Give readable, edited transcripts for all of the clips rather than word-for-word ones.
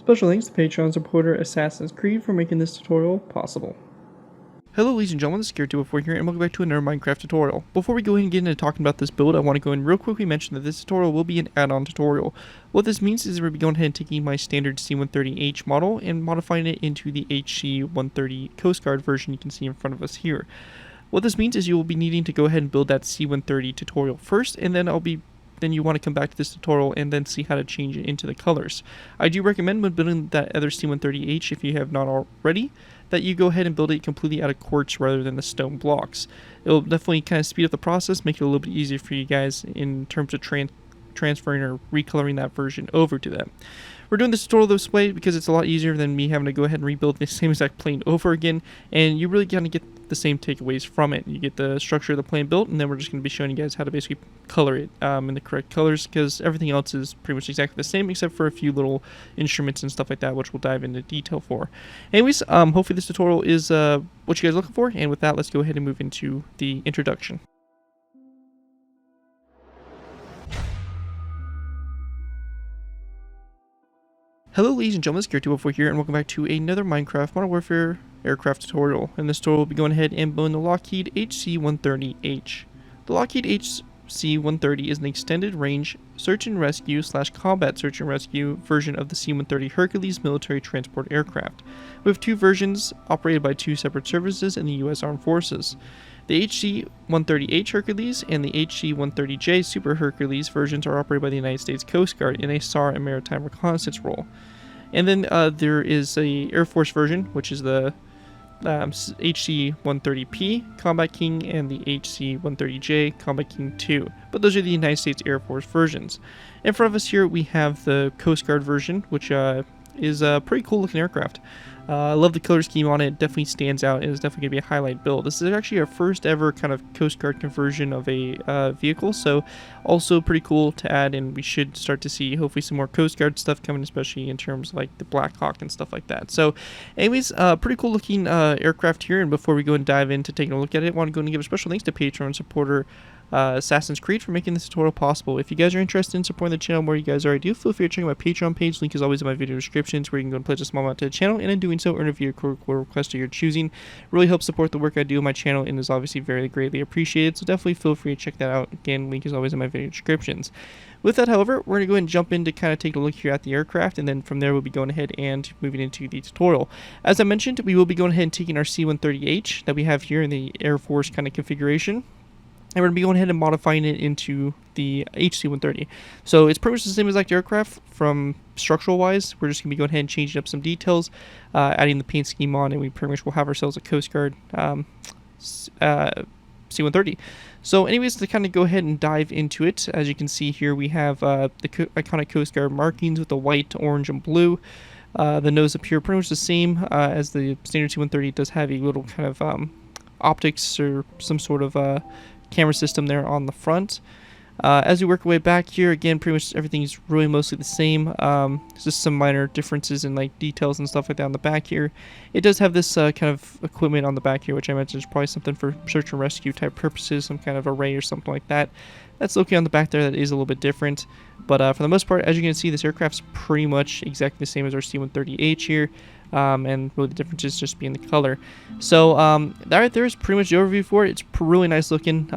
Special thanks to Patreon supporter Assassin's Creed for making this tutorial possible. Hello ladies and gentlemen, this is ZPro here, and welcome back to another Minecraft tutorial. Before we go ahead and get into talking about this build, I want to go and real quickly mention that this tutorial will be an add-on tutorial. What this means is we'll be going ahead and taking my standard C-130H model and modifying it into the HC-130 Coast Guard version you can see in front of us here. What this means is you will be needing to go ahead and build that C-130 tutorial first, and then then you want to come back to this tutorial and then see how to change it into the colors. I do recommend when building that other C-130H, if you have not already, that you go ahead and build it completely out of quartz rather than the stone blocks. It'll definitely kind of speed up the process, make it a little bit easier for you guys in terms of transferring or recoloring that version over to that. We're doing this tutorial this way because it's a lot easier than me having to go ahead and rebuild the same exact plane over again, and you really kind of get the same takeaways from it. You get the structure of the plane built, and then we're just going to be showing you guys how to basically color it in the correct colors, because everything else is pretty much exactly the same except for a few little instruments and stuff like that, which we'll dive into detail for. Anyways, hopefully this tutorial is what you guys are looking for, and with that, let's go ahead and move into the introduction. Hello ladies and gentlemen, it's ZPro Warfare here, and welcome back to another Minecraft Modern Warfare aircraft tutorial. In this tutorial, we'll be going ahead and building the Lockheed HC-130H. The Lockheed HC-130 is an extended range search and rescue / combat search and rescue version of the C-130 Hercules military transport aircraft. We have two versions operated by two separate services in the U.S. Armed Forces. The HC-130H Hercules and the HC-130J Super Hercules versions are operated by the United States Coast Guard in a SAR and maritime reconnaissance role. And then there is a Air Force version, which is the HC-130P Combat King and the HC-130J Combat King 2. But those are the United States Air Force versions. In front of us here we have the Coast Guard version, which is a pretty cool looking aircraft. I love the color scheme on it. It definitely stands out, and it's definitely going to be a highlight build. This is actually our first ever kind of Coast Guard conversion of a vehicle, so also pretty cool to add, and we should start to see hopefully some more Coast Guard stuff coming, especially in terms of like the Black Hawk and stuff like that. So anyways, pretty cool looking aircraft here, and before we go and dive into taking a look at it, I want to go and give a special thanks to Patreon supporter Assassin's Creed for making this tutorial possible. If you guys are interested in supporting the channel more you guys already do, feel free to check out my Patreon page. Link is always in my video descriptions, where you can go and pledge a small amount to the channel, and in doing so earn a viewer request of your choosing. Really helps support the work I do on my channel and is obviously very greatly appreciated, so definitely feel free to check that out. Again, link is always in my video descriptions. With that, however, we're going to go ahead and jump in to kind of take a look here at the aircraft, and then from there we'll be going ahead and moving into the tutorial. As I mentioned, we will be going ahead and taking our C-130H that we have here in the Air Force kind of configuration, and we're going to be going ahead and modifying it into the HC-130. So it's pretty much the same exact aircraft from structural wise. We're just going to be going ahead and changing up some details, adding the paint scheme on, and we pretty much will have ourselves a Coast Guard C-130. So anyways, to kind of go ahead and dive into it, as you can see here, we have the iconic Coast Guard markings with the white, orange, and blue. The nose up here pretty much the same as the standard C-130. It does have a little kind of optics or some sort of camera system there on the front. As we work our way back here, again, pretty much everything's really mostly the same. Just some minor differences in like details and stuff like that on the back here. It does have this kind of equipment on the back here, which I mentioned is probably something for search and rescue type purposes, some kind of array or something like that. That's looking on the back there. That is a little bit different, but for the most part, as you can see, this aircraft's pretty much exactly the same as our C-130H here. And really the difference is just being the color. So that right there is pretty much the overview for it. It's really nice looking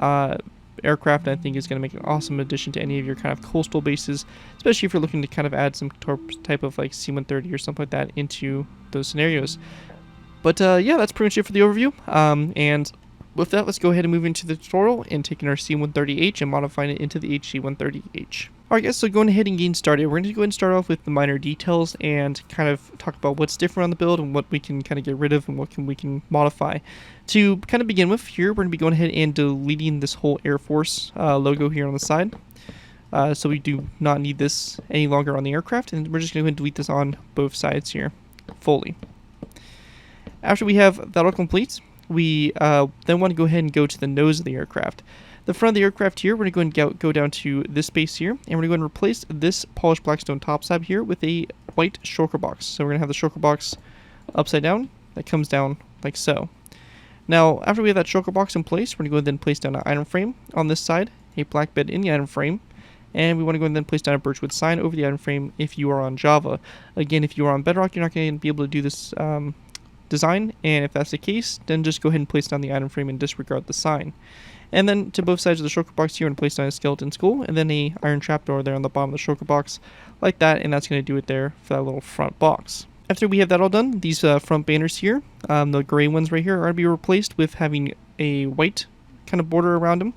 aircraft, and I think it's going to make an awesome addition to any of your kind of coastal bases, especially if you're looking to kind of add some type of like C-130 or something like that into those scenarios. But yeah, that's pretty much it for the overview. And with that, let's go ahead and move into the tutorial and taking our C-130H and modifying it into the HC-130H. Alright guys, so going ahead and getting started, we're going to go ahead and start off with the minor details and kind of talk about what's different on the build and what we can kind of get rid of and what we can modify. To kind of begin with here, we're going to be going ahead and deleting this whole Air Force logo here on the side. So we do not need this any longer on the aircraft, and we're just going to go ahead and delete this on both sides here fully. After we have that all complete, we then want to go ahead and go to the nose of the aircraft. The front of the aircraft here, we're going to go and go down to this space here, and we're going to replace this polished blackstone topside here with a white shulker box. So we're going to have the shulker box upside down that comes down like so. Now, after we have that shulker box in place, we're going to go ahead and place down an item frame on this side, a black bed in the item frame, And we want to go and then place down a birchwood sign over the item frame if you are on Java. Again, if you are on Bedrock, you're not going to be able to do this design, and if that's the case, then just go ahead and place down the item frame and disregard the sign. And then to both sides of the shulker box here, and place down a skeleton skull, and then a iron trapdoor there on the bottom of the shulker box, like that, and that's going to do it there for that little front box. After we have that all done, these front banners here, the gray ones right here, are going to be replaced with having a white kind of border around them.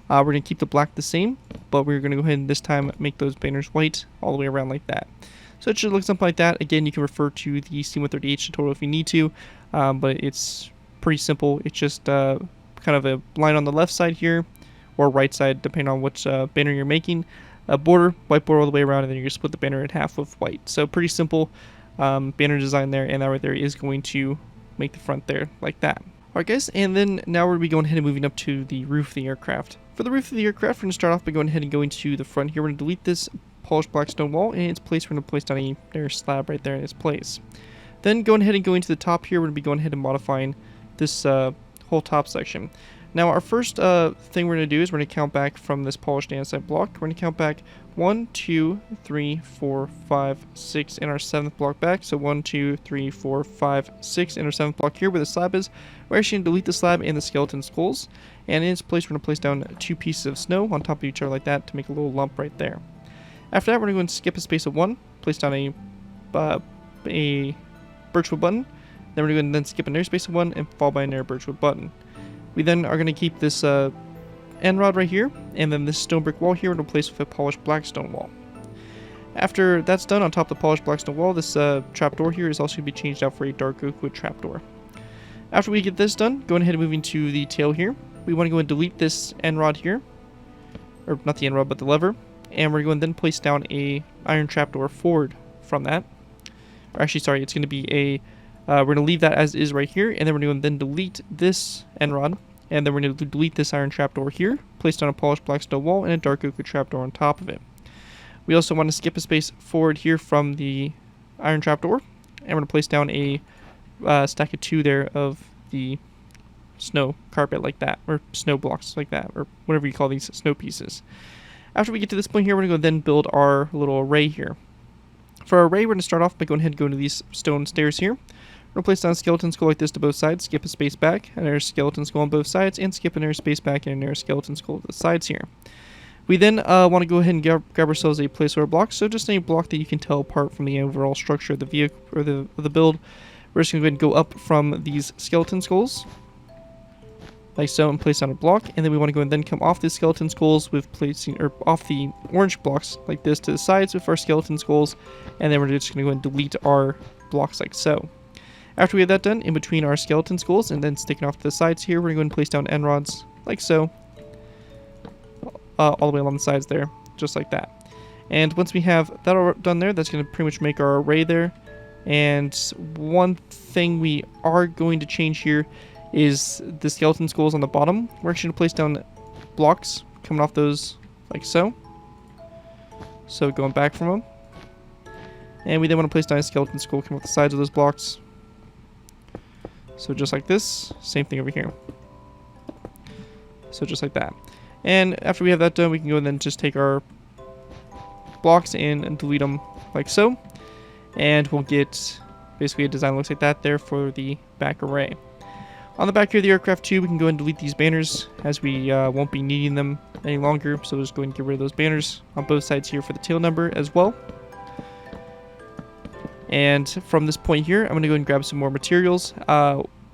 We're going to keep the black the same, but we're going to go ahead and this time make those banners white all the way around like that. So it should look something like that. Again, you can refer to the HC-130H tutorial if you need to, but it's pretty simple. It's just kind of a line on the left side here, or right side, depending on which banner you're making. A border, white border all the way around, and then you're going to split the banner in half with white. So pretty simple banner design there, and that right there is going to make the front there like that. Alright guys, and then now we're going to be going ahead and moving up to the roof of the aircraft. For the roof of the aircraft, we're going to start off by going ahead and going to the front here. We're going to delete this polished black stone wall, and in its place we're going to place down a slab right there in its place. Then going ahead and going to the top here, we're going to be going ahead and modifying this whole top section. Now our first thing we're going to do is we're going to count back from this polished andesite block. We're going to count back 1, 2, 3, 4, 5, 6 in our 7th block back. So 1, 2, 3, 4, 5, 6 in our 7th block here where the slab is. We're actually going to delete the slab and the skeleton skulls. And in its place we're going to place down 2 pieces of snow on top of each other like that to make a little lump right there. After that we're going to skip a space of 1, place down a birchwood button. Then we're going to then skip another space of 1 and followed by another birchwood button. We then are going to keep this end rod right here, and then this stone brick wall here we're going to place with a polished black stone wall. After that's done, on top of the polished black stone wall, this trapdoor here is also going to be changed out for a dark oak wood trapdoor. After we get this done, going ahead and moving to the tail here, we want to go and delete this end rod here, or not the end rod but the lever, and we're going to then place down a iron trapdoor forward from that. Or actually, sorry, it's going to be a we're going to leave that as is right here, and then we're going to then delete this end rod, and then we're going to delete this iron trapdoor here, placed on a polished black stone wall, and a dark oak trapdoor on top of it. We also want to skip a space forward here from the iron trapdoor, and we're going to place down a stack of 2 there of the snow carpet like that, or snow blocks like that, or whatever you call these snow pieces. After we get to this point here, we're going to go then build our little array here. For our array, we're going to start off by going ahead and going to these stone stairs here. We're going to place down a skeleton skull like this to both sides, skip a space back, another skeleton skull on both sides, and skip another space back and another skeleton skull to the sides here. We then want to go ahead and grab ourselves a placeholder block, so just any block that you can tell apart from the overall structure of the vehicle or the build. We're just going to go ahead and go up from these skeleton skulls, like so, and place down a block, and then we want to go and then come off the skeleton skulls with placing, or off the orange blocks like this to the sides with our skeleton skulls, and then we're just going to go and delete our blocks like so. After we have that done, in between our skeleton skulls and then sticking off to the sides here, we're going to go and place down end rods like so, all the way along the sides there, just like that. And once we have that all done there, that's going to pretty much make our array there. And one thing we are going to change here is the skeleton skulls on the bottom. We're actually going to place down blocks coming off those like so. So going back from them. And we then want to place down a skeleton skull coming off the sides of those blocks. So just like this, same thing over here. So just like that. And after we have that done, we can go and then just take our blocks in and delete them like so. And we'll get basically a design that looks like that there for the back array. On the back here of the aircraft too, we can go and delete these banners as we won't be needing them any longer. So we'll just go and get rid of those banners on both sides here for the tail number as well. And from this point here, I'm going to go and grab some more materials.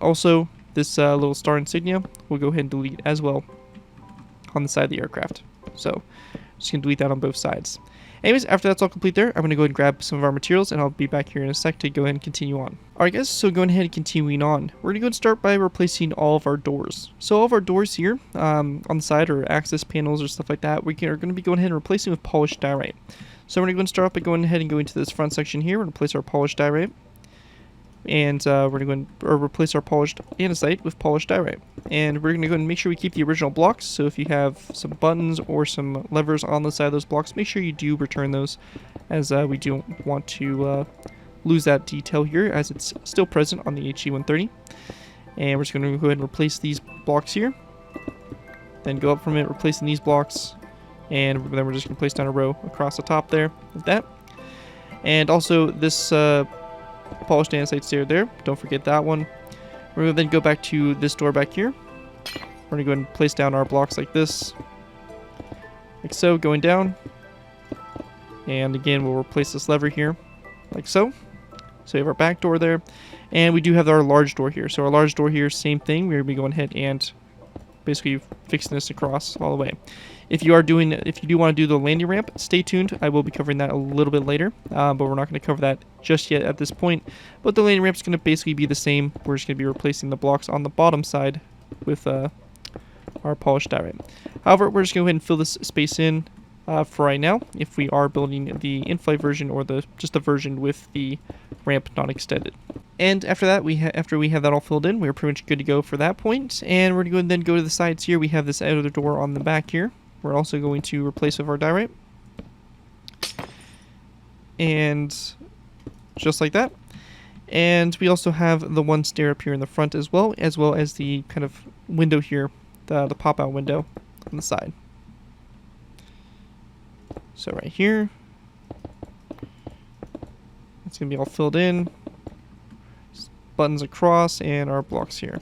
Also, this little star insignia, we'll go ahead and delete as well on the side of the aircraft. So, just going to delete that on both sides. Anyways, after that's all complete there, I'm going to go ahead and grab some of our materials, and I'll be back here in a sec to go ahead and continue on. Alright guys, so going ahead and continuing on. We're going to go and start by replacing all of our doors. So all of our doors here, on the side, or access panels or stuff like that, we are going to be going ahead and replacing with polished diorite. So we're going to go and start off by going ahead and going to this front section here. We're going to place our polished diorite. And we're going to go and replace our polished andesite with polished diorite. And we're going to go and make sure we keep the original blocks. So if you have some buttons or some levers on the side of those blocks, make sure you do return those, as we don't want to lose that detail here, as it's still present on the HC-130. And we're just going to go ahead and replace these blocks here. Then go up from it, replacing these blocks. And then we're just going to place down a row across the top there, like that. And also this polished andesite stair there, don't forget that one. We're going to then go back to this door back here. We're going to go ahead and place down our blocks like this. Like so, going down. And again, we'll replace this lever here, like so. So we have our back door there. And we do have our large door here. So our large door here, same thing. We're going to be going ahead and basically fixing this across all the way. If you do want to do the landing ramp, stay tuned. I will be covering that a little bit later, but we're not going to cover that just yet at this point. But the landing ramp is going to basically be the same. We're just going to be replacing the blocks on the bottom side with our polished diorite. However, we're just going to go ahead and fill this space in for right now, if we are building the in-flight version or just the version with the ramp not extended. And after that, after we have that all filled in, we're pretty much good to go for that point. And we're going to then go to the sides here. We have this other door on the back here. We're also going to replace with our diorite. And just like that. And we also have the one stair up here in the front as well as the kind of window here, the pop-out window on the side. So right here, it's going to be all filled in. Buttons across and our blocks here.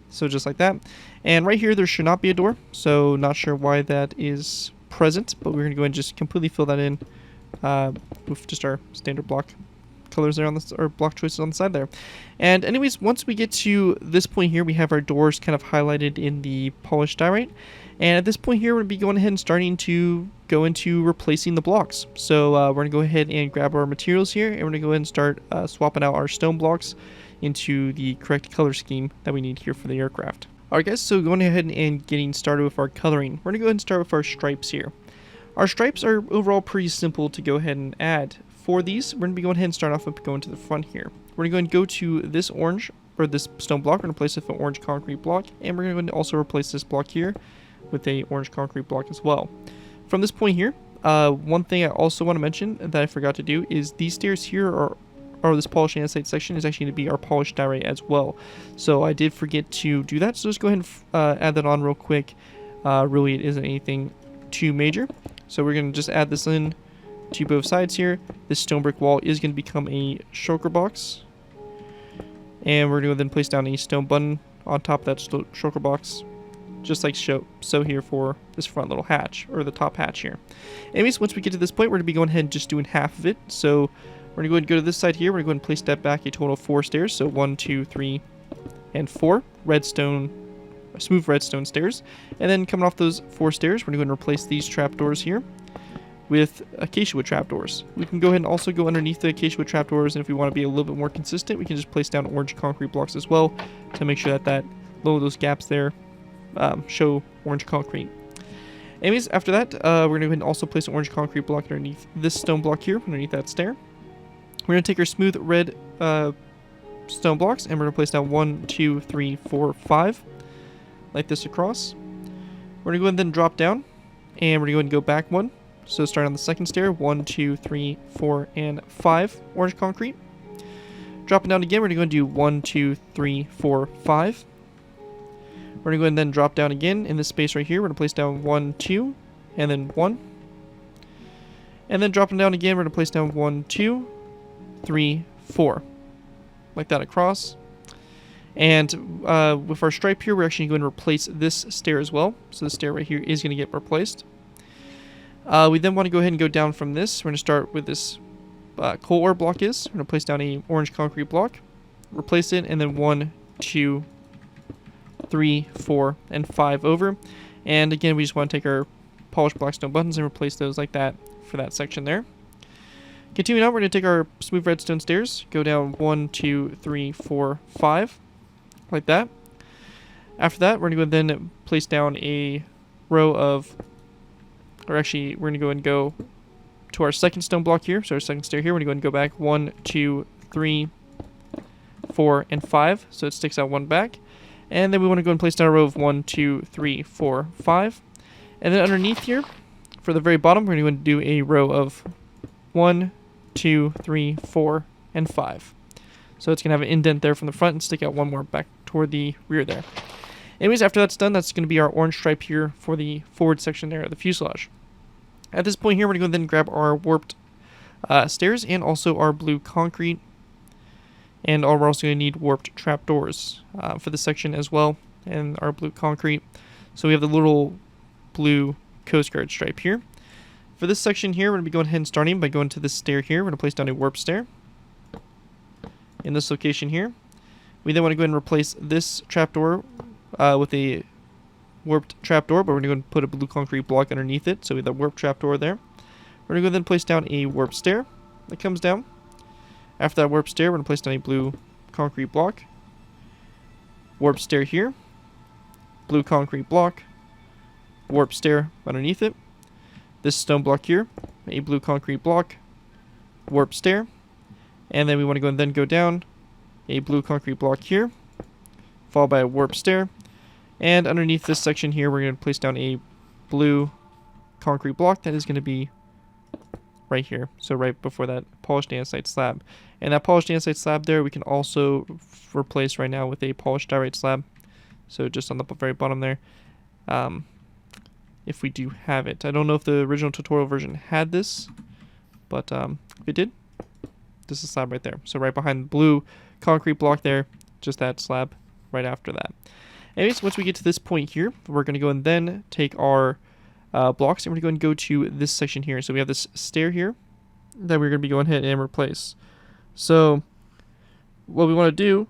So just like that. And right here there should not be a door, so not sure why that is present, but we're going to go ahead and just completely fill that in with just our standard block colors there on this, or block choices on the side there. And anyways, once we get to this point here, we have our doors kind of highlighted in the polished diorite. And at this point here, we're going to be going ahead and starting to go into replacing the blocks. So we're going to go ahead and grab our materials here, and we're going to go ahead and start swapping out our stone blocks into the correct color scheme that we need here for the aircraft. Alright guys, so going ahead and getting started with our coloring. We're going to go ahead and start with our stripes here. Our stripes are overall pretty simple to go ahead and add. For these, we're going to be going ahead and start off with going to the front here. We're going to go to this orange, or this stone block. We're going to replace it with an orange concrete block, and we're going to also replace this block here with a orange concrete block as well. From this point here, one thing I also want to mention that I forgot to do is these stairs here or this polished andesite section is actually going to be our polished diorite as well. So I did forget to do that, so let's go ahead and add that on real quick. Really, it isn't anything too major. So we're going to just add this in to both sides here. This stone brick wall is going to become a shulker box. And we're going to then place down a stone button on top of that shulker box, just like so here for this front little hatch, or the top hatch here. Anyways, once we get to this point, we're going to be going ahead and just doing half of it. So we're going to go ahead and go to this side here. We're going to go ahead and place that back a total of 4 stairs. So 1, 2, 3, and 4 smooth redstone stairs. And then coming off those 4 stairs, we're going to go ahead and replace these trapdoors here with acacia wood trapdoors. We can go ahead and also go underneath the acacia wood trapdoors, and if we want to be a little bit more consistent, we can just place down orange concrete blocks as well to make sure that those gaps there show orange concrete. Anyways, after that, we're going to go ahead and also place an orange concrete block underneath this stone block here, underneath that stair. We're going to take our smooth red stone blocks, and we're going to place down 1, 2, 3, 4, 5, like this across. We're going to go ahead and then drop down, and we're going to go ahead and go back 1. So start on the second stair, 1, 2, 3, 4, and 5 orange concrete. Dropping down again, we're going to go and do 1, 2, 3, 4, 5. We're going to go and then drop down again in this space right here. We're going to place down 1, 2, and then 1. And then dropping down again, we're going to place down 1, 2, 3, 4. Like that across. And with our stripe here, we're actually going to replace this stair as well. So the stair right here is going to get replaced. We then want to go ahead and go down from this. We're going to start with this coal ore block is. We're going to place down a orange concrete block. Replace it, and then 1, 2, 3, 4, and 5 over. And again, we just want to take our polished blackstone buttons and replace those like that for that section there. Continuing on, we're going to take our smooth redstone stairs, go down 1, 2, 3, 4, 5, like that. After that, we're going to go then place down a row of, or actually, we're going to go and go to our second stone block here. So our second stair here, we're going to go and go back 1, 2, 3, 4, and 5. So it sticks out 1 back. And then we want to go and place down a row of 1, 2, 3, 4, 5. And then underneath here, for the very bottom, we're going to do a row of 1, 2, 3, 4, and 5. So it's going to have an indent there from the front and stick out 1 more back toward the rear there. Anyways, after that's done, that's going to be our orange stripe here for the forward section there of the fuselage. At this point here, we're going to go then grab our warped stairs and also our blue concrete. And we're also going to need warped trapdoors for this section as well, and our blue concrete. So we have the little blue Coast Guard stripe here. For this section here, we're going to be going ahead and starting by going to this stair here. We're going to place down a warp stair in this location here. We then want to go ahead and replace this trapdoor with a warped trapdoor, but we're going to put a blue concrete block underneath it. So we have the warped trapdoor there. We're going to go then place down a warp stair that comes down. After that warp stair, we're going to place down a blue concrete block. Warp stair here. Blue concrete block. Warp stair underneath it. This stone block here. A blue concrete block. Warp stair. And then we want to go and then go down. A blue concrete block here. Followed by a warp stair. And underneath this section here, we're going to place down a blue concrete block that is going to be right here, so right before that polished andesite slab. And that polished andesite slab there we can also replace right now with a polished diorite slab, so just on the very bottom there, if we do have it. I don't know if the original tutorial version had this, but if it did, this is a slab right there, so right behind the blue concrete block there, just that slab right after that. Anyways, once we get to this point here, we're going to go and then take our blocks, and we're going to go to this section here. So we have this stair here that we're going to be going ahead and replace. So what we want to do,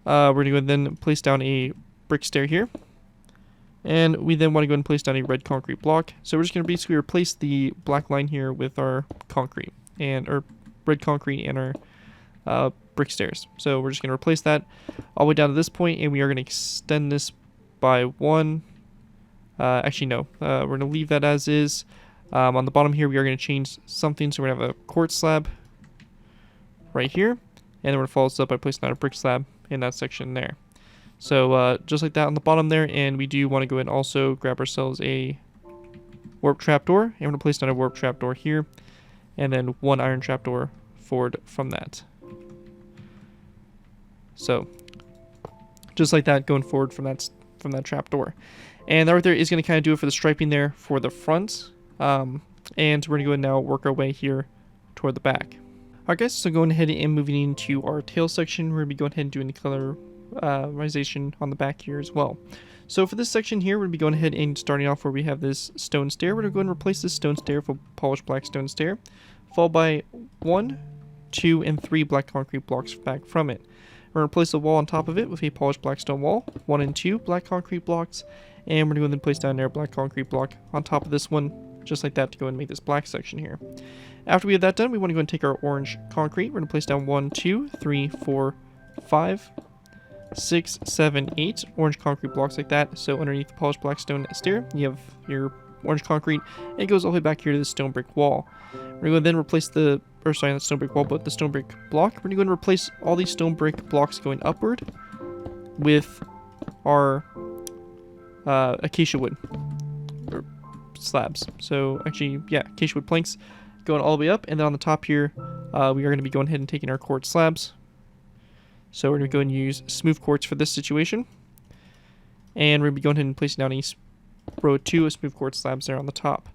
we're going to go and then place down a brick stair here, and we then want to go and place down a red concrete block. So we're just going to basically replace the black line here with our concrete and our red concrete and our brick stairs. So we're just going to replace that all the way down to this point, and we are going to extend this by one. Actually, no. We're going to leave that as is. On the bottom here, we are going to change something. So we're going to have a quartz slab right here. And then we're going to follow this up by placing down a brick slab in that section there. So just like that on the bottom there. And we do want to go ahead and also grab ourselves a warp trapdoor. And we're going to place down a warp trapdoor here. And then one iron trapdoor forward from that. So just like that, going forward from that trapdoor. And that right there is going to kind of do it for the striping there for the front. And we're going to go and now work our way here toward the back. Alright guys, so going ahead and moving into our tail section, we're going to be going ahead and doing the colorization on the back here as well. So for this section here, we're going to be going ahead and starting off where we have this stone stair. We're going to go and replace this stone stair with a polished black stone stair, followed by 1, 2, and 3 black concrete blocks back from it. We're going to place a wall on top of it with a polished black stone wall, 1 and 2 black concrete blocks, and we're going to place down there a black concrete block on top of this one, just like that, to go and make this black section here. After we have that done, we want to go and take our orange concrete. We're going to place down 1, 2, 3, 4, 5, 6, 7, 8 orange concrete blocks like that. So underneath the polished black stone stair, you have your orange concrete, and it goes all the way back here to the stone brick wall. We're going to then replace the, or sorry, not stone brick wall, but the stone brick block. We're going to go and replace all these stone brick blocks going upward with our acacia wood or slabs. So actually, yeah, acacia wood planks going all the way up, and then on the top here, we are going to be going ahead and taking our quartz slabs. So we're going to go and use smooth quartz for this situation, and we're going to be going ahead and placing down a row of 2 of smooth quartz slabs there on the top.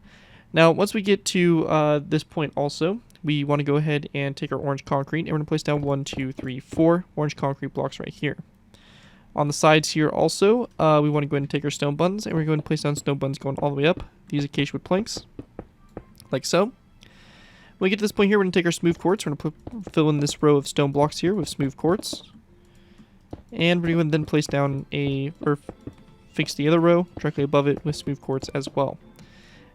Now, once we get to this point also, we want to go ahead and take our orange concrete, and we're going to place down 1, 2, 3, 4 orange concrete blocks right here. On the sides here also, we want to go ahead and take our stone buttons, and we're going to place down stone buttons going all the way up. These acacia wood planks, like so. When we get to this point here, we're going to take our smooth quartz. We're going to fill in this row of stone blocks here with smooth quartz. And we're going to then place down or fix the other row directly above it with smooth quartz as well.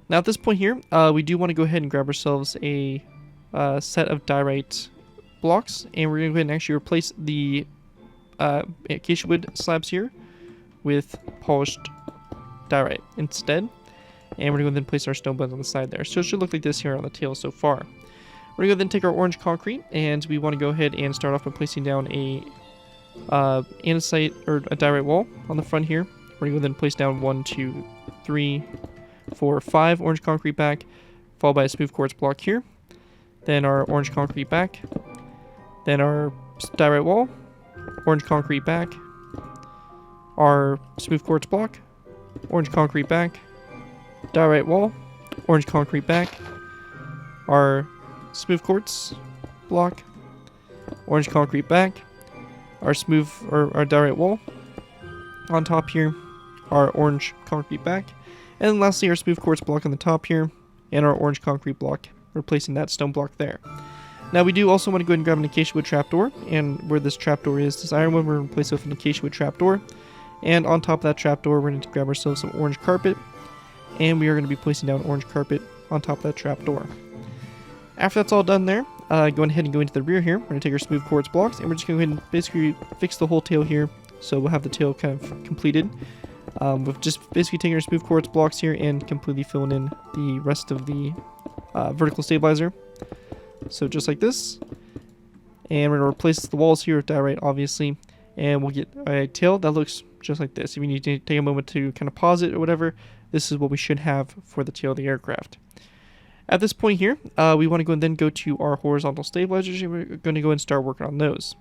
Now at this point here, we do want to go ahead and grab ourselves a set of diorite blocks. And we're going to go ahead and actually replace the acacia wood slabs here with polished diorite instead. And we're going to then place our stone buttons on the side there. So it should look like this here on the tail so far. We're going to then take our orange concrete, and we want to go ahead and start off by placing down a andesite or a diorite wall on the front here. We're going to then place down 1, 2, 3, 4, 5 orange concrete back, followed by a smooth quartz block here. Then our orange concrete back. Then our diorite wall, orange concrete back, our smooth quartz block, orange concrete back, diorite wall, orange concrete back, our smooth quartz block, orange concrete back, our diorite wall, on top here, our orange concrete back, and then lastly our smooth quartz block on the top here, and our orange concrete block, replacing that stone block there. Now we do also want to go ahead and grab an acacia wood trapdoor, and where this trapdoor is, this iron one, we're going to replace it with an acacia wood trapdoor, and on top of that trapdoor we're going to grab ourselves some orange carpet, and we are going to be placing down orange carpet on top of that trapdoor. After that's all done there, going ahead and go into the rear here, we're going to take our smooth quartz blocks, and we're just going to go ahead and basically fix the whole tail here, so we'll have the tail kind of completed. We've just basically taken our smooth quartz blocks here and completely filling in the rest of the vertical stabilizer. So just like this, and we're going to replace the walls here with diorite, obviously, and we'll get a tail that looks just like this. If you need to take a moment to kind of pause it or whatever, this is what we should have for the tail of the aircraft. At this point here, we want to go and then go to our horizontal stabilizers, and we're going to go and start working on those.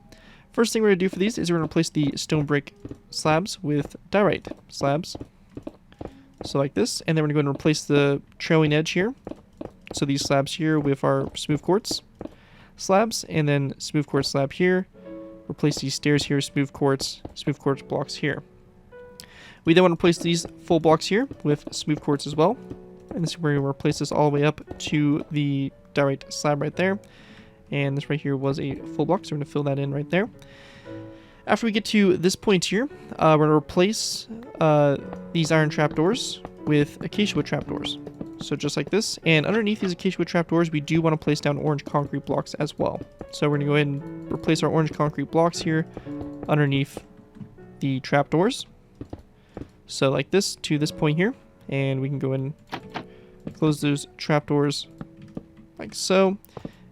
First thing we're going to do for these is we're going to replace the stone brick slabs with diorite slabs. So like this, and then we're going to go and replace the trailing edge here. So these slabs here with our smooth quartz slabs, and then smooth quartz slab here. Replace these stairs here, smooth quartz blocks here. We then want to replace these full blocks here with smooth quartz as well. And this is where we're going to replace this all the way up to the diorite slab right there. And this right here was a full block, so we're going to fill that in right there. After we get to this point here, we're going to replace these iron trapdoors with acacia wood trapdoors. So just like this, and underneath these acacia wood trapdoors, we do want to place down orange concrete blocks as well. So we're going to go ahead and replace our orange concrete blocks here underneath the trapdoors. So like this to this point here, and we can go ahead and close those trapdoors like so,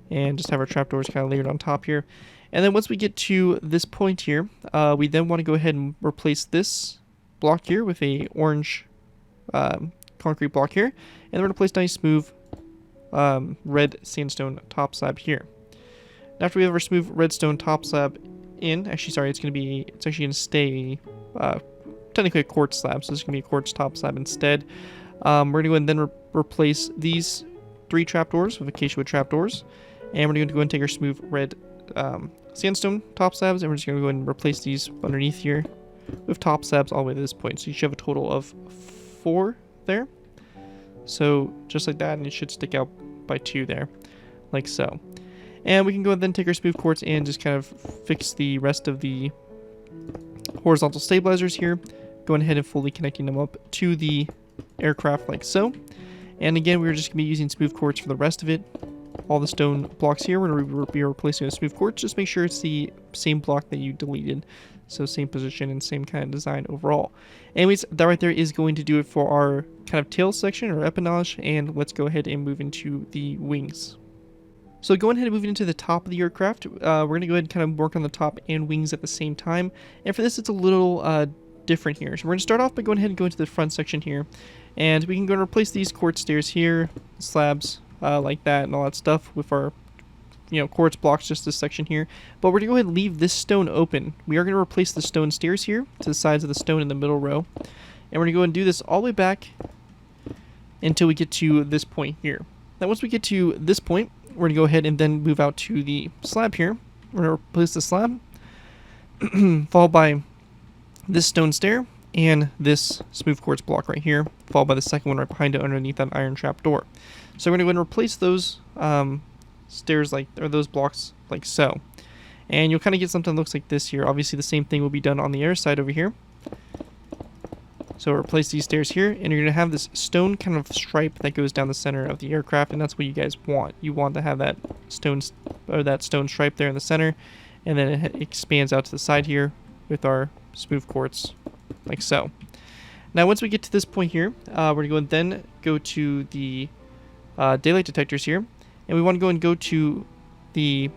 and just have our trapdoors kind of layered on top here. And then once we get to this point here, we then want to go ahead and replace this block here with a orange concrete block here, and we're going to place nice smooth red sandstone top slab here. After we have our smooth red stone top slab in, actually sorry, it's actually going to stay technically a quartz slab, so this is going to be a quartz top slab instead. We're going to go and then replace these 3 trapdoors with acacia wood trapdoors, and we're going to go and take our smooth red sandstone top slabs, and we're just going to go and replace these underneath here with top slabs all the way to this point. So you should have a total of 4 there. So just like that, and it should stick out by 2 there, like so. And we can go and then take our smooth quartz and just kind of fix the rest of the horizontal stabilizers here, going ahead and fully connecting them up to the aircraft like so. And again, we're just going to be using smooth quartz for the rest of it. All the stone blocks here, we're going to be replacing with smooth quartz. Just make sure it's the same block that you deleted. So same position and same kind of design overall. Anyways, that right there is going to do it for our kind of tail section or empennage, and let's go ahead and move into the wings. So going ahead and moving into the top of the aircraft, we're going to go ahead and kind of work on the top and wings at the same time. And for this, it's a little different here. So we're going to start off by going ahead and go into the front section here. And we can go and replace these quartz stairs here, slabs like that and all that stuff with our quartz blocks, just this section here. But we're going to go ahead and leave this stone open. We are going to replace the stone stairs here to the sides of the stone in the middle row. And we're going to go and do this all the way back until we get to this point here. Now once we get to this point, we're going to go ahead and then move out to the slab here. We're going to replace the slab, followed by this stone stair and this smooth quartz block right here, followed by the second one right behind it underneath that iron trap door. So we're going to go and replace those stairs or those blocks like so. And you'll kind of get something that looks like this here. Obviously the same thing will be done on the air side over here. So replace these stairs here, and you're going to have this stone kind of stripe that goes down the center of the aircraft, and that's what you guys want. You want to have that stone stripe there in the center, and then it expands out to the side here with our smooth quartz, like so. Now once we get to this point here, we're going to go and then go to the daylight detectors here, and we want to go to the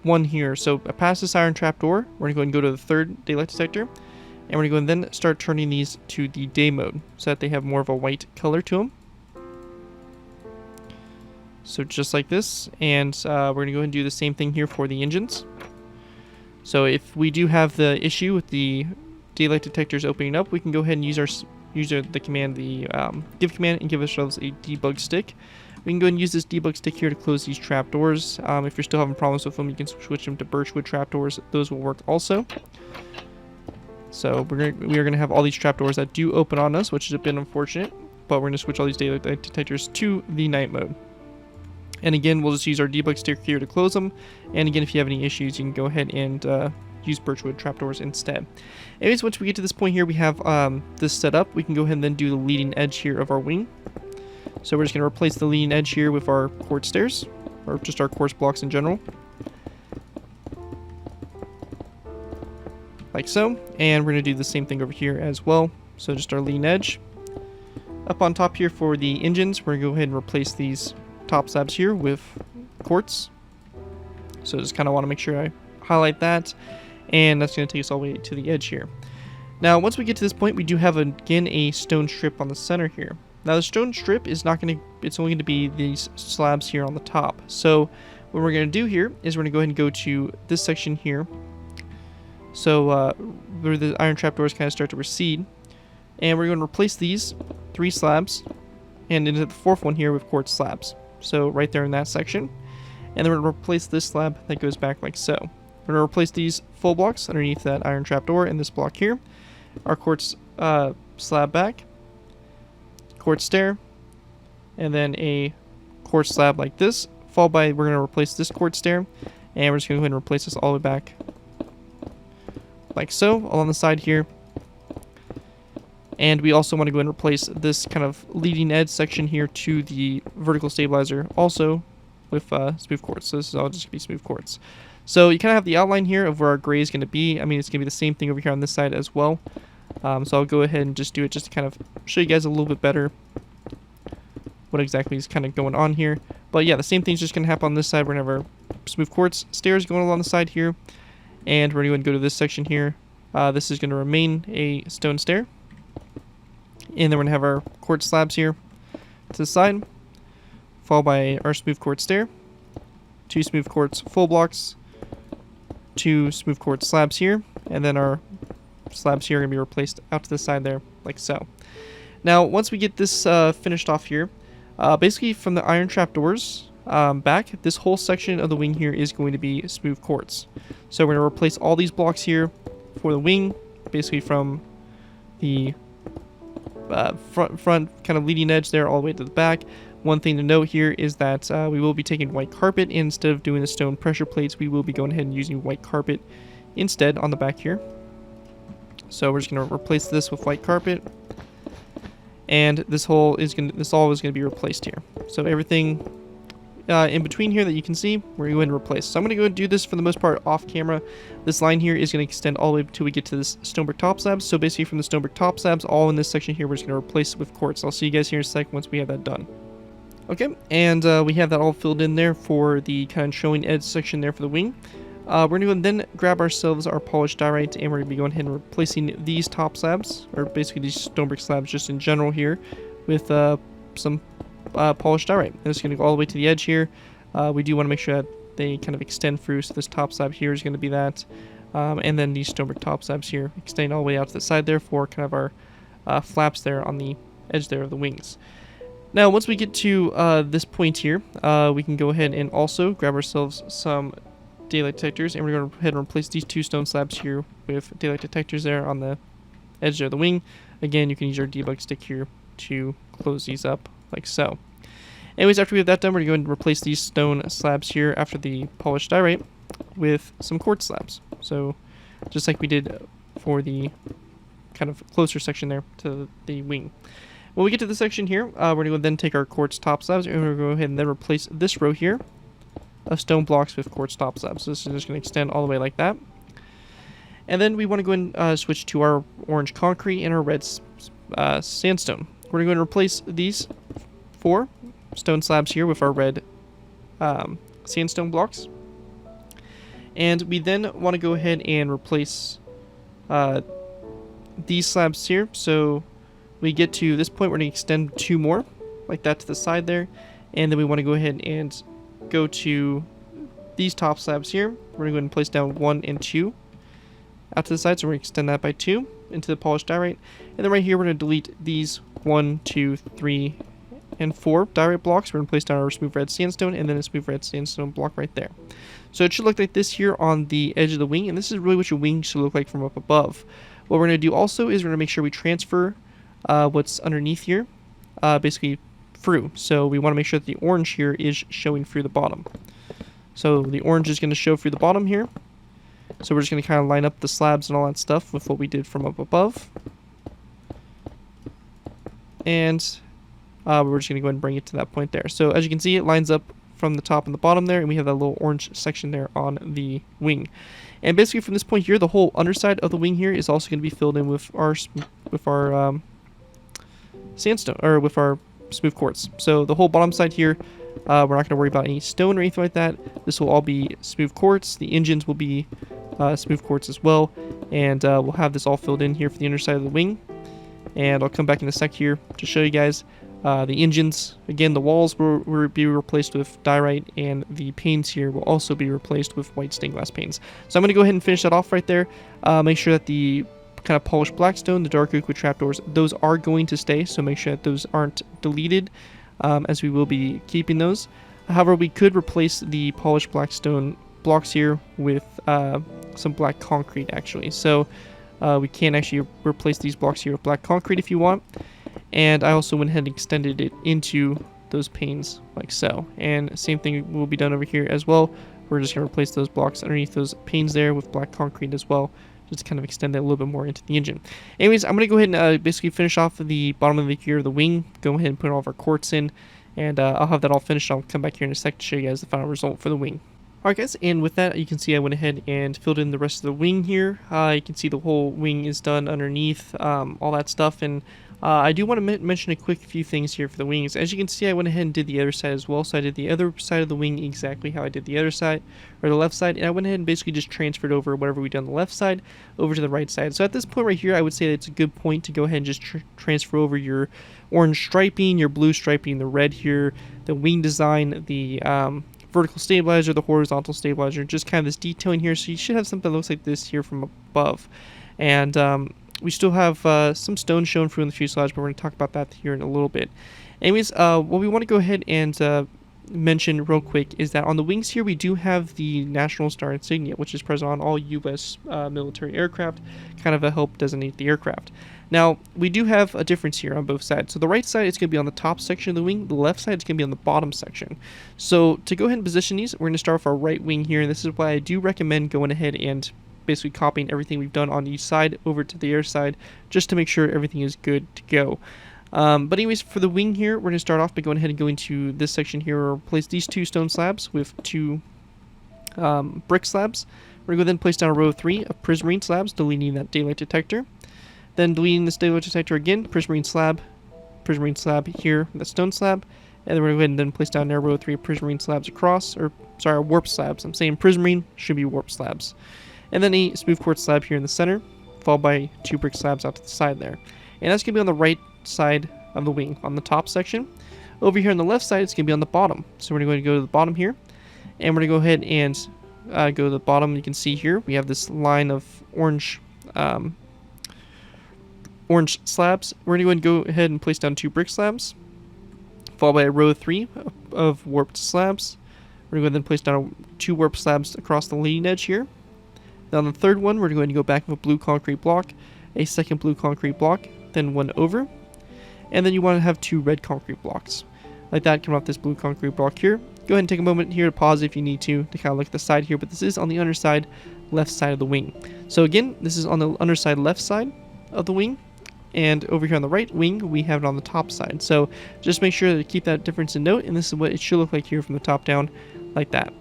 one here. So past this iron trap door, we're going to go to the third daylight detector, and we're going to then start turning these to the day mode so that they have more of a white color to them. So just like this, and we're going to go ahead and do the same thing here for the engines. So if we do have the issue with the daylight detectors opening up, we can go ahead and use the command, the give command, and give ourselves a debug stick. We can go ahead and use this debug stick here to close these trapdoors. If you're still having problems with them, you can switch them to birchwood trapdoors. Those will work also. So we are gonna have all these trapdoors that do open on us, which is a bit unfortunate. But we're gonna switch all these daylight detectors to the night mode. And again, we'll just use our debug stick here to close them. And again, if you have any issues, you can go ahead and use birchwood trapdoors instead. Anyways, once we get to this point here, we have this set up. We can go ahead and then do the leading edge here of our wing. So we're just going to replace the leading edge here with our quartz stairs, or just our quartz blocks in general. Like so. And we're going to do the same thing over here as well. So just our leading edge. Up on top here for the engines, we're going to go ahead and replace these top slabs here with quartz. So just kind of want to make sure I highlight that. And that's going to take us all the way to the edge here. Now, once we get to this point, we do have, again, a stone strip on the center here. Now, the stone strip is not going to, it's only going to be these slabs here on the top. So, what we're going to do here is we're going to go ahead and go to this section here. So, where the iron trapdoors kind of start to recede. And we're going to replace these 3 slabs and into the 4th one here with quartz slabs. So, right there in that section. And then we're going to replace this slab that goes back like so. We're going to replace these full blocks underneath that iron trapdoor and this block here. Our quartz slab back. Quartz stair. And then a quartz slab like this. Followed by, we're going to replace this quartz stair. And we're just going to go ahead and replace this all the way back. Like so, along the side here. And we also want to go ahead and replace this kind of leading edge section here to the vertical stabilizer also with smooth quartz. So this is all just going to be smooth quartz. So you kind of have the outline here of where our gray is going to be. I mean, it's going to be the same thing over here on this side as well. So I'll go ahead and just do it just to kind of show you guys a little bit better what exactly is kind of going on here. But yeah, the same thing's just going to happen on this side. We're going to have our smooth quartz stairs going along the side here. And we're going to go to this section here. This is going to remain a stone stair. And then we're going to have our quartz slabs here to the side. Followed by our smooth quartz stair. 2 smooth quartz full blocks. 2 smooth quartz slabs here. And then our slabs here are going to be replaced out to the side there, like so. Now, once we get this finished off here, basically from the iron trapdoors back, this whole section of the wing here is going to be smooth quartz. So we're going to replace all these blocks here for the wing, basically from the front kind of leading edge there all the way to the back. One thing to note here is that we will be taking white carpet instead of doing the stone pressure plates. We will be going ahead and using white carpet instead on the back here. So we're just going to replace this with white carpet, and this all is going to be replaced here. So everything in between here that you can see, we're going to replace. So I'm going to go and do this for the most part off camera. This line here is going to extend all the way until we get to this stonebrick top slabs. So basically from the stonebrick top slabs, all in this section here, we're just going to replace it with quartz. I'll see you guys here in a sec once we have that done. Okay, and we have that all filled in there for the kind of showing edge section there for the wing. We're going to then grab ourselves our polished diorite, and we're going to be going ahead and replacing these top slabs, or basically these stonebrick slabs just in general here, with some polished diorite. And it's going to go all the way to the edge here. We do want to make sure that they kind of extend through, so this top slab here is going to be that. And then these stonebrick top slabs here extend all the way out to the side there for kind of our flaps there on the edge there of the wings. Now, once we get to this point here, we can go ahead and also grab ourselves some daylight detectors, and we're going to go ahead and replace these 2 stone slabs here with daylight detectors there on the edge of the wing. Again, you can use your debug stick here to close these up like so. Anyways, after we have that done, we're going to replace these stone slabs here after the polished diorite with some quartz slabs. So just like we did for the kind of closer section there to the wing. When we get to this section here, we're going to then take our quartz top slabs, and we're going to go ahead and then replace this row here of stone blocks with quartz top slabs. So this is just going to extend all the way like that. And then we want to go and switch to our orange concrete and our red sandstone. We're going to replace these 4 stone slabs here with our red sandstone blocks. And we then want to go ahead and replace these slabs here. So we get to this point, we're going to extend 2 more like that to the side there. And then we want to go ahead and go to these top slabs here. We're going to go ahead and place down 1 and 2. out to the side, so we're going to extend that by 2 into the polished diorite. And then right here, we're going to delete these 1, 2, 3, and 4 diorite blocks. We're going to place down our smooth red sandstone and then a smooth red sandstone block right there. So it should look like this here on the edge of the wing, and this is really what your wing should look like from up above. What we're going to do also is we're going to make sure we transfer what's underneath here, basically through. So we want to make sure that the orange here is showing through the bottom. So the orange is going to show through the bottom here. So we're just going to kind of line up the slabs and all that stuff with what we did from up above. And we're just going to go ahead and bring it to that point there. So as you can see, it lines up from the top and the bottom there, and we have that little orange section there on the wing. And basically from this point here, the whole underside of the wing here is also going to be filled in with our sandstone, or with our smooth quartz. So the whole bottom side here, we're not going to worry about any stone or anything like that. This will all be smooth quartz. The engines will be smooth quartz as well, and we'll have this all filled in here for the underside of the wing. And I'll come back in a sec here to show you guys the engines. Again, the walls will be replaced with diorite, and the panes here will also be replaced with white stained glass panes. So I'm going to go ahead and finish that off right there. Make sure that the kind of polished blackstone, the dark oak with trapdoors, those are going to stay, so make sure that those aren't deleted, as we will be keeping those. However, we could replace the polished blackstone blocks here with some black concrete actually. So we can actually replace these blocks here with black concrete if you want. And I also went ahead and extended it into those panes like so. And same thing will be done over here as well. We're just going to replace those blocks underneath those panes there with black concrete as well, just to kind of extend that a little bit more into the engine. Anyways, I'm going to go ahead and basically finish off the bottom of the gear of the wing, go ahead and put all of our quartz in, and I'll have that all finished. I'll come back here in a sec to show you guys the final result for the wing. Alright guys, and with that, you can see I went ahead and filled in the rest of the wing here. You can see the whole wing is done underneath, all that stuff, and I do want to mention a quick few things here for the wings. As you can see, I went ahead and did the other side as well, so I did the other side of the wing exactly how I did the other side, or the left side, and I went ahead and basically just transferred over whatever we did on the left side over to the right side. So at this point right here, I would say that it's a good point to go ahead and just transfer over your orange striping, your blue striping, the red here, the wing design, the vertical stabilizer, the horizontal stabilizer, just kind of this detailing here. So you should have something that looks like this here from above. And we still have some stone shown through in the fuselage, but we're going to talk about that here in a little bit. Anyways, what we want to go ahead and mention real quick is that on the wings here, we do have the National Star insignia, which is present on all U.S. military aircraft, kind of a help designate the aircraft. Now, we do have a difference here on both sides. So the right side is going to be on the top section of the wing. The left side is going to be on the bottom section. So to go ahead and position these, we're going to start with our right wing here. And this is why I do recommend going ahead and basically copying everything we've done on each side over to the air side, just to make sure everything is good to go. But anyways, for the wing here, we're going to start off by going ahead and going to this section here. We'll replace these 2 stone slabs with 2 brick slabs. We're going to go then place down a row of 3 of prismarine slabs, deleting that daylight detector. Then deleting this daylight detector again, prismarine slab here, the stone slab. And then we're going to go ahead and then place down a row of 3 prismarine slabs across, or sorry, warp slabs. I'm saying prismarine, should be warp slabs. And then a smooth quartz slab here in the center, followed by 2 brick slabs out to the side there. And that's going to be on the right side of the wing, on the top section. Over here on the left side, it's going to be on the bottom. So we're going to go to the bottom here, and we're going to go ahead and go to the bottom. You can see here, we have this line of orange slabs. We're going to go ahead and place down 2 brick slabs, followed by a row of 3 of warped slabs. We're going to go ahead and place down 2 warped slabs across the leading edge here. Then on the third one, we're going to go back with a blue concrete block, a second blue concrete block, then 1 over, and then you want to have 2 red concrete blocks. Like that, come off this blue concrete block here. Go ahead and take a moment here to pause if you need to kind of look at the side here, but this is on the underside left side of the wing. So again, this is on the underside left side of the wing, and over here on the right wing, we have it on the top side. So just make sure to keep that difference in note, and this is what it should look like here from the top down, like that.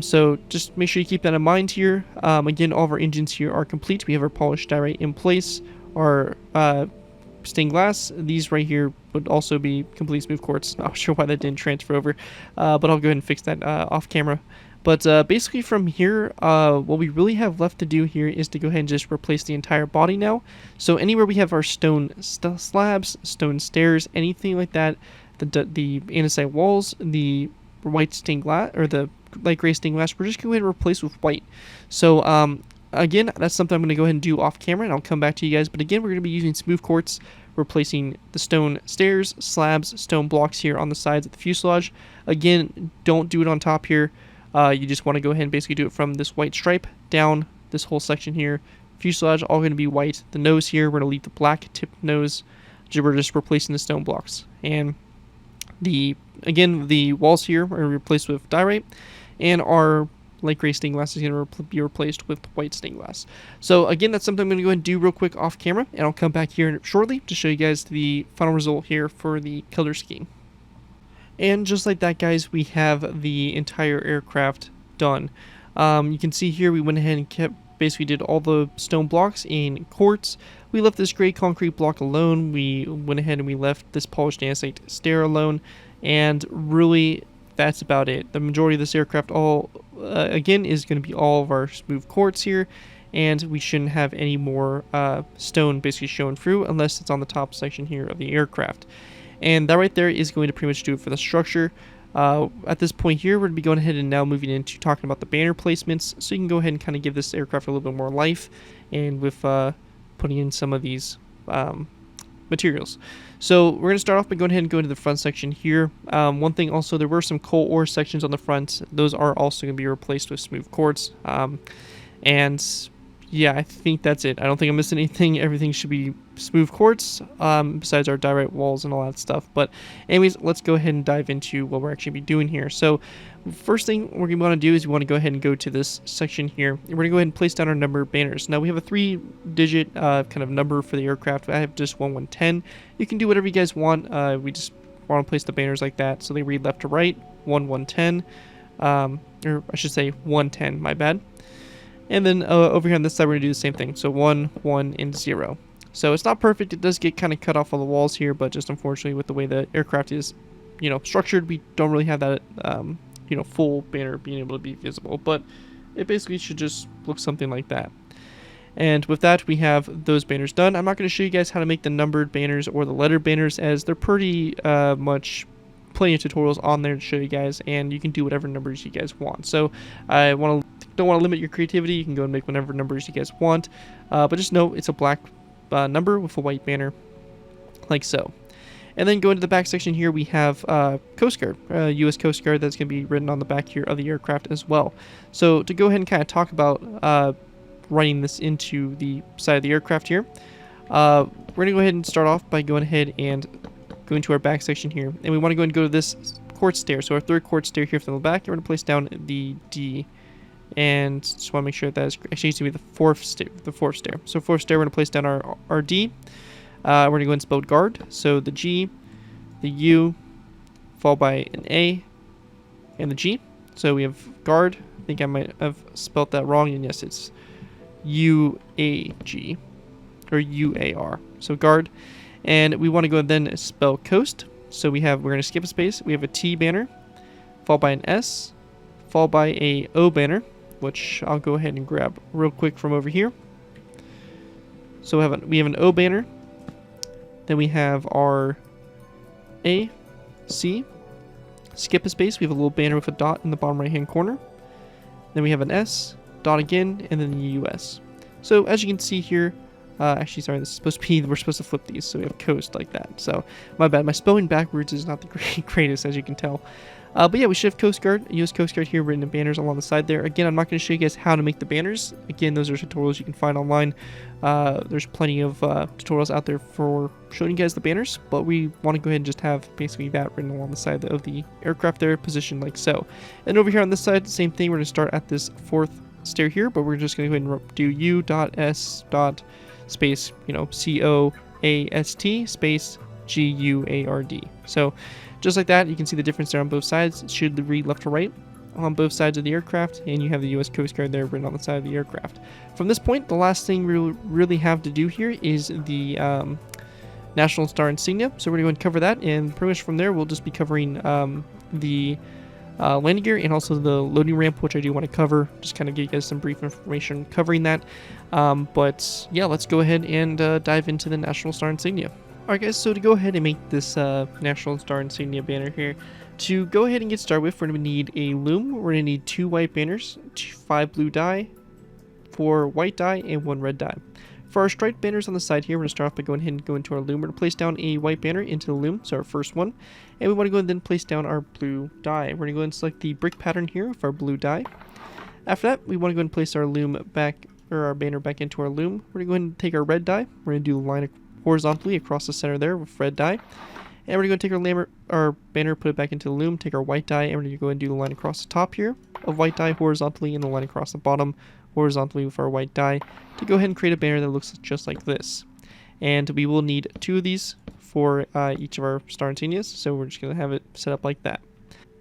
So just make sure you keep that in mind here. Again, all of our engines here are complete. We have our polished diorite in place, our stained glass. These right here would also be complete smooth quartz. Not sure why that didn't transfer over, but I'll go ahead and fix that off camera. But basically from here, what we really have left to do here is to go ahead and just replace the entire body now. So anywhere we have our stone slabs, stone stairs, anything like that, the andesite walls, the white stained glass, or the light gray stained glass, we're just going to go ahead and replace with white. So again, that's something I'm going to go ahead and do off camera, and I'll come back to you guys. But again, we're going to be using smooth quartz, replacing the stone stairs, slabs, stone blocks here on the sides of the fuselage. Again, don't do it on top here. You just want to go ahead and basically do it from this white stripe down this whole section here. Fuselage all going to be white. The nose here, we're going to leave the black tipped nose. We're just replacing the stone blocks. And the walls here are replaced with diorite, and our light gray stained glass is going to be replaced with white stained glass. So again, that's something I'm going to go ahead and do real quick off camera, and I'll come back here shortly to show you guys the final result here for the color scheme. And just like that, guys, we have the entire aircraft done. You can see here we went ahead and basically did all the stone blocks in quartz. We left this gray concrete block alone. We went ahead and we left this polished andesite stair alone, and really that's about it. The majority of this aircraft again is going to be all of our smooth quartz here, and we shouldn't have any more stone basically showing through unless it's on the top section here of the aircraft. And that right there is going to pretty much do it for the structure. At this point here, we're going to be going ahead and now moving into talking about the banner placements, so you can go ahead and kind of give this aircraft a little bit more life, and with putting in some of these materials. So we're going to start off by going ahead and going to the front section here. One thing also, there were some coal ore sections on the front. Those are also going to be replaced with smooth quartz. And yeah, I think that's it. I don't think I'm missing anything. Everything should be smooth quartz, besides our diorite walls and all that stuff. But anyways, let's go ahead and dive into what we're actually be doing here. So first thing we're going to want to do is we want to go ahead and go to this section here. We're going to go ahead and place down our number of banners. Now we have a 3-digit kind of number for the aircraft. I have just 1110. You can do whatever you guys want. We just want to place the banners like that so they read left to right. 1110, or I should say 110. My bad. And then over here on this side, we're going to do the same thing. So 1, 1, and 0. So it's not perfect. It does get kind of cut off on the walls here, but just unfortunately with the way the aircraft is, structured, we don't really have that, full banner being able to be visible. But it basically should just look something like that. And with that, we have those banners done. I'm not going to show you guys how to make the numbered banners or the lettered banners, as they're pretty much plenty of tutorials on there to show you guys, and you can do whatever numbers you guys want. So I don't want to limit your creativity. You can go and make whatever numbers you guys want, but just know it's a black number with a white banner, like so. And then go into the back section here, we have Coast Guard, U.S. Coast Guard, that's going to be written on the back here of the aircraft as well. So to go ahead and kind of talk about writing this into the side of the aircraft here, we're going to go ahead and start off by going ahead and go into our back section here, and we want to go and go to this quartz stair. So our third quartz stair here from the back, and we're going to place down the D, and just want to make sure that is actually needs to be the fourth stair. So fourth stair, we're going to place down our D. We're going to go and spell guard. So the G, the U, followed by an A, and the G. So we have guard. I think I might have spelled that wrong, and yes, it's U-A-G, or U-A-R. So guard. And we want to go then spell coast. So we're going to skip a space. We have a T banner, followed by an S, followed by a O banner, which I'll go ahead and grab real quick from over here. So we have an O banner. Then we have our A, C, skip a space. We have a little banner with a dot in the bottom right hand corner. Then we have an S, dot again, and then the US. So as you can see here, actually, sorry, this is supposed to be, we're supposed to flip these, so we have coast like that. So, my bad. My spelling backwards is not the greatest, as you can tell. But yeah, we should have Coast Guard, U.S. Coast Guard here, written in banners along the side there. Again, I'm not going to show you guys how to make the banners. Again, those are tutorials you can find online. There's plenty of tutorials out there for showing you guys the banners, but we want to go ahead and just have basically that written along the side of the aircraft there, positioned like so. And over here on this side, same thing. We're going to start at this fourth stair here, but we're just going to go ahead and do U.S. space, C-O-A-S-T space G-U-A-R-D. So just like that, you can see the difference there on both sides. It should read left to right on both sides of the aircraft, and you have the U.S. Coast Guard there written on the side of the aircraft. From this point, the last thing we really have to do here is the National Star Insignia. So we're going to go and cover that, and pretty much from there, we'll just be covering the landing gear and also the loading ramp, which I do want to cover, just kind of give you guys some brief information covering that. But yeah, let's go ahead and dive into the National Star Insignia. Alright guys, so to go ahead and make this National Star Insignia banner here, to go ahead and get started with, we're going to need a loom. We're going to need 2 white banners, 5 blue dye, for white dye and 1 red dye. For our striped banners on the side here, we're going to start off by going ahead and go into our loom. We're going to place down a white banner into the loom, so our first one. And we want to go and then place down our blue dye. We're going to go and select the brick pattern here with our blue dye. After that, we want to go and place our loom back, or our banner back into our loom. We're going to go ahead and take our red dye. We're going to do a line horizontally across the center there with red dye. And we're going to take our banner, put it back into the loom, take our white dye, and we're going to go and do the line across the top here of white dye horizontally and the line across the bottom horizontally with our white dye to go ahead and create a banner that looks just like this. And we will need 2 of these for each of our star insignias, so we're just going to have it set up like that.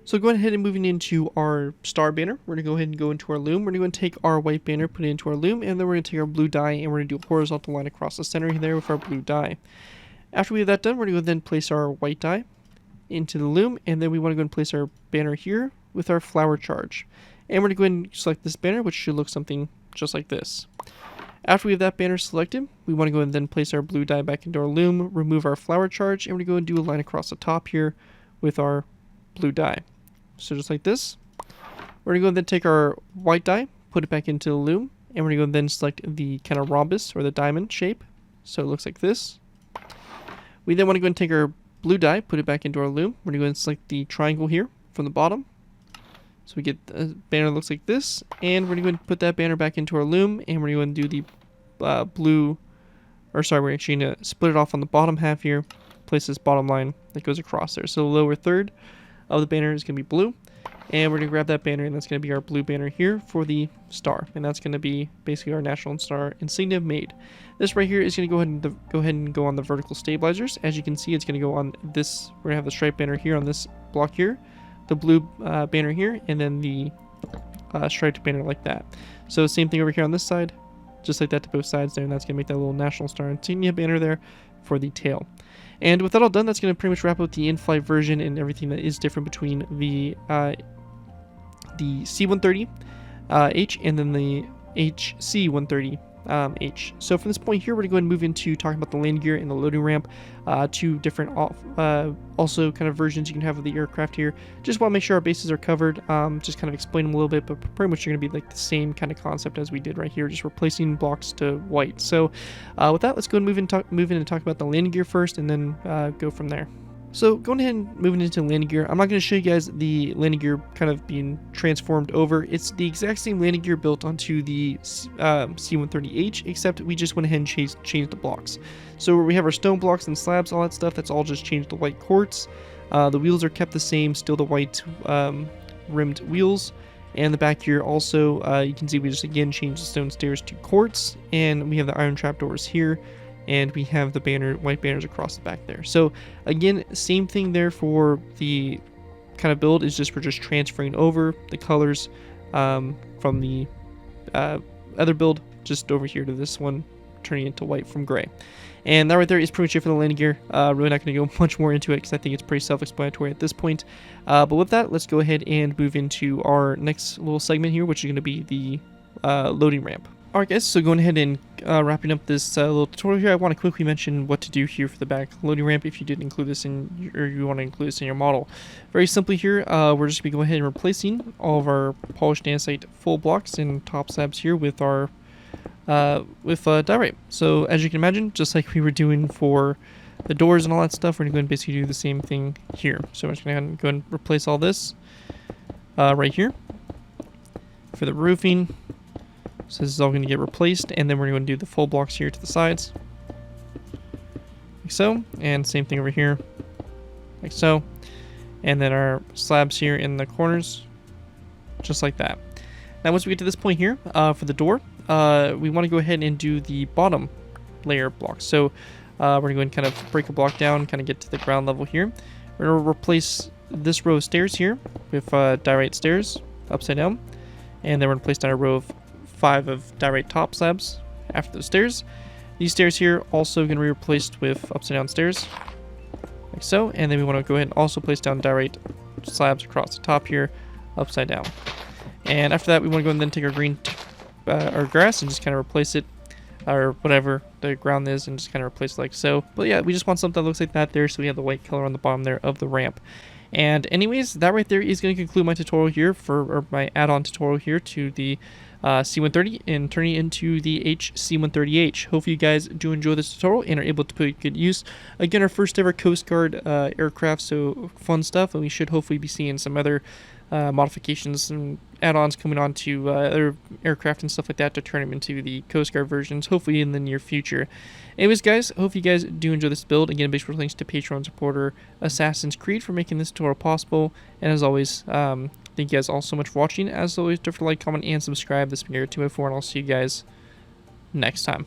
So going ahead and moving into our star banner, we're going to go ahead and go into our loom. We're going to take our white banner, put it into our loom, and then we're going to take our blue dye and we're going to do a horizontal line across the center there with our blue dye. After we have that done, we're going to then place our white dye into the loom, and then we want to go and place our banner here with our flower charge. And we're going to go ahead and select this banner, which should look something just like this. After we have that banner selected, we want to go and then place our blue dye back into our loom, remove our flower charge, and we're going to go and do a line across the top here with our blue dye. So just like this. We're going to go and then take our white dye, put it back into the loom, and we're going to go and then select the kind of rhombus or the diamond shape. So it looks like this. We then want to go and take our blue dye, put it back into our loom. We're going to go and select the triangle here from the bottom. So we get a banner that looks like this, and we're going to put that banner back into our loom, and we're going to do the we're actually going to split it off on the bottom half here, place this bottom line that goes across there. So the lower third of the banner is going to be blue, and we're going to grab that banner, and that's going to be our blue banner here for the star, and that's going to be basically our national star insignia made. This right here is going to go ahead and go on the vertical stabilizers. As you can see, it's going to go on this. We're going to have the stripe banner here on this block here, the blue banner here, and then the striped banner like that. So same thing over here on this side, just like that to both sides there, and that's going to make that little national star insignia banner there for the tail. And with that all done, that's going to pretty much wrap up the in-flight version and everything that is different between the C-130H and then the HC-130H. So from this point here, we're going to go ahead and move into talking about the landing gear and the loading ramp, 2 different also kind of versions you can have of the aircraft here. Just want to make sure our bases are covered, just kind of explain them a little bit, but pretty much you're going to be like the same kind of concept as we did right here, just replacing blocks to white. So with that, let's go and move in and talk about the landing gear first, and then go from there. So going ahead and moving into landing gear, I'm not going to show you guys the landing gear kind of being transformed over. It's the exact same landing gear built onto the C-130H, except we just went ahead and changed the blocks. So where we have our stone blocks and slabs, all that stuff, that's all just changed to white quartz. The wheels are kept the same, still the white rimmed wheels. And the back here also, you can see we just again changed the stone stairs to quartz, and we have the iron trapdoors here. And we have the white banners across the back there. So again, same thing there for the kind of build, is just we're just transferring over the colors from the other build just over here to this one, turning it to white from gray. And that right there is pretty much it for the landing gear. Really not going to go much more into it because I think it's pretty self-explanatory at this point. But with that, let's go ahead and move into our next little segment here, which is going to be the loading ramp. Alright guys, so going ahead and wrapping up this little tutorial here, I want to quickly mention what to do here for the back loading ramp if you did include this in, or you want to include this in your model. Very simply here, we're just going to go ahead and replacing all of our polished andesite full blocks and top slabs here with our diorite. So as you can imagine, just like we were doing for the doors and all that stuff, we're going to go and basically do the same thing here. So I'm just going to go and replace all this right here for the roofing. So this is all going to get replaced, and then we're going to do the full blocks here to the sides, like so, and same thing over here, like so, and then our slabs here in the corners, just like that. Now once we get to this point here, for the door, we want to go ahead and do the bottom layer blocks. So we're going to go and kind of break a block down, kind of get to the ground level here. We're going to replace this row of stairs here with diorite stairs upside down, and then we're going to place down a row of 5 of diorite top slabs after those stairs. These stairs here also going to be replaced with upside down stairs, like so, and then we want to go ahead and also place down diorite slabs across the top here, upside down. And after that, we want to go and then take our green our grass and just kind of replace it, or whatever the ground is, and just kind of replace it like so. But yeah, we just want something that looks like that there, so we have the white color on the bottom there of the ramp. And anyways, that right there is going to conclude my tutorial here or my add-on tutorial here to the C-130 and turning it into the HC-130H. Hopefully you guys do enjoy this tutorial and are able to put it to good use. Again, our first ever Coast Guard aircraft, so fun stuff, and we should hopefully be seeing some other modifications and add-ons coming on to other aircraft and stuff like that to turn them into the Coast Guard versions, hopefully in the near future. Anyways, guys, hope you guys do enjoy this build. Again, big special thanks to Patreon supporter Assassin's Creed for making this tutorial possible. And as always, thank you guys all so much for watching. As always, don't forget to like, comment, and subscribe. This has been your 2x4, and I'll see you guys next time.